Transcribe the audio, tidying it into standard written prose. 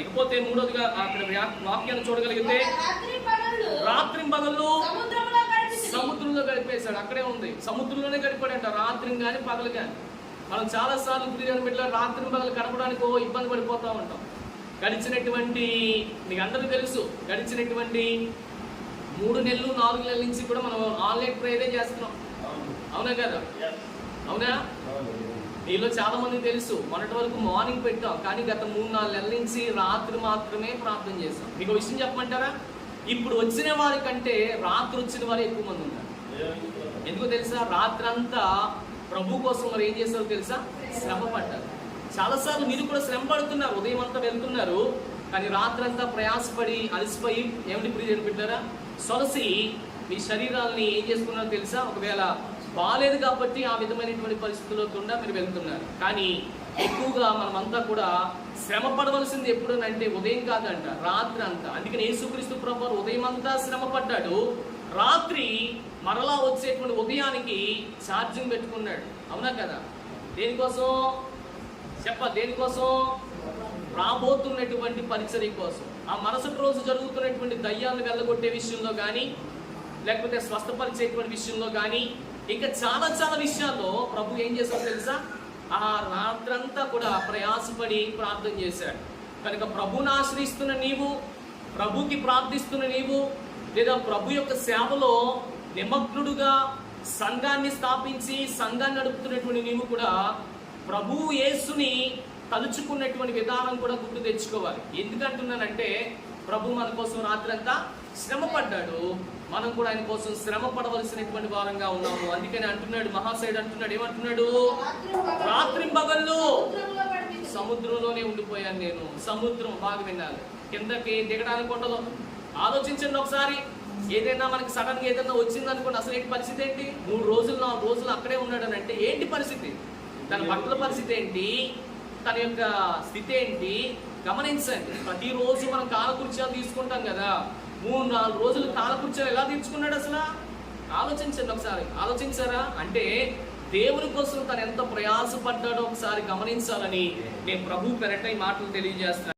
ఇకపోతే మూడోదిగా అక్కడ వాక్యాన్ని చూడగలిగితే రాత్రింబగళ్ళు సముద్రంలో గడిపేశాడు. అక్కడే ఉంది, సముద్రంలోనే గడిపాడంట రాత్రి కానీ పగలు కానీ. మనం చాలా సార్లు ప్రియమైన బిడ్డల రాత్రింబగలు గడపడానికి ఇబ్బంది పడిపోతూ ఉంటాం. గడిచినటువంటి మీకు అందరికీ తెలుసు, గడిచినటువంటి 3 నెలలు 4 నెలల నుంచి కూడా మనం ఆన్లైన్ ప్రేయరే చేస్తున్నాం. అవునా కదా? అవునా? మీలో చాలా మంది తెలుసు, మొన్నటి వరకు మార్నింగ్ పెట్టాం, కానీ గత 3-4 నెలల నుంచి రాత్రి మాత్రమే ప్రార్థన చేస్తాం. మీకు విషయం చెప్పమంటారా? ఇప్పుడు వచ్చిన వారి కంటే రాత్రి వచ్చిన వారు ఎక్కువ మంది ఉన్నారు. ఎందుకో తెలుసా? రాత్రంతా ప్రభు కోసం మరి ఏం చేస్తారో తెలుసా? శ్రమ పడ్డారు. చాలాసార్లు మీరు కూడా శ్రమ పడుతున్నారు, ఉదయం అంతా వెళ్తున్నారు, కానీ రాత్రంతా ప్రయాసపడి అలసిపోయి ఏమిటి ప్రియులు పెట్టారా సొలసి మీ శరీరాలని ఏం చేసుకున్నారో తెలుసా? ఒకవేళ బాలేదు కాబట్టి ఆ విధమైనటువంటి పరిస్థితుల్లో కూడా మీరు వెళ్తున్నారు. కానీ ఎక్కువగా మనమంతా కూడా శ్రమ పడవలసింది ఎప్పుడనంటే ఉదయం కాదంట, రాత్రి అంతా. అందుకని యేసుక్రీస్తు ప్రభువు ఉదయం అంతా శ్రమ పడ్డాడు, రాత్రి మరలా వచ్చేటువంటి ఉదయానికి ఛార్జింగ్ పెట్టుకున్నాడు. అవునా కదా? దేనికోసం దేనికోసం? రాబోతున్నటువంటి పరిచర్య కోసం. ఆ మరుసటి రోజు జరుగుతున్నటువంటి దయ్యాలను వెళ్ళగొట్టే విషయంలో కానీ, లేకపోతే స్వస్థపరిచేటువంటి విషయంలో కానీ, ఇంకా చాలా చాలా విషయాల్లో ప్రభు ఏం చేశాడో తెలుసా? ఆ రాత్రంతా కూడా ప్రయాసపడి ప్రార్థన చేశాడు. కనుక ప్రభుని ఆశ్రయిస్తున్న నీవు, ప్రభుకి ప్రార్థిస్తున్న నీవు, లేదా ప్రభు యొక్క సేవలో నిమగ్నుడుగా సంఘాన్ని స్థాపించి సంఘాన్ని నడుపుతున్నటువంటి నీవు కూడా ప్రభు యేసుని తలుచుకున్నటువంటి విధానం కూడా గుర్తు తెచ్చుకోవాలి. ఎందుకంటున్నానంటే ప్రభు మన కోసం రాత్రంతా శ్రమ పడ్డాడు, మనం కూడా ఆయన కోసం శ్రమ పడవలసినటువంటి వారంగా ఉన్నాము. అందుకని అంటున్నాడు, మహాశయుడు అంటున్నాడు, ఏమంటున్నాడు? రాత్రింబగళ్ళు సముద్రంలోనే ఉండిపోయాను నేను. సముద్రం బాగా వినాలి, కిందకి దిగడానికి ఉండదు. ఆలోచించండి ఒకసారి. ఏదైనా మనకి సడన్ గా ఏదైనా వచ్చింది అనుకోండి, అసలు ఏంటి పరిస్థితి ఏంటి? 3 రోజులు 4 రోజులు అక్కడే ఉన్నాడు అని అంటే ఏంటి పరిస్థితి? తన భక్తుల పరిస్థితి ఏంటి? తన యొక్క స్థితి ఏంటి? గమనించండి. ప్రతిరోజు మనం కాలకృత్యాలు తీసుకుంటాం కదా, 3-4 రోజులు కాలకృత్యాలు ఎలా తీర్చుకున్నాడు అసలు? ఆలోచించండి ఒకసారి. ఆలోచించారా? అంటే దేవుని కోసం తను ఎంత ప్రయాసపడ్డాడో ఒకసారి గమనించాలని నేను ప్రభు పెరట ఈ మాటలు తెలియజేస్తాను.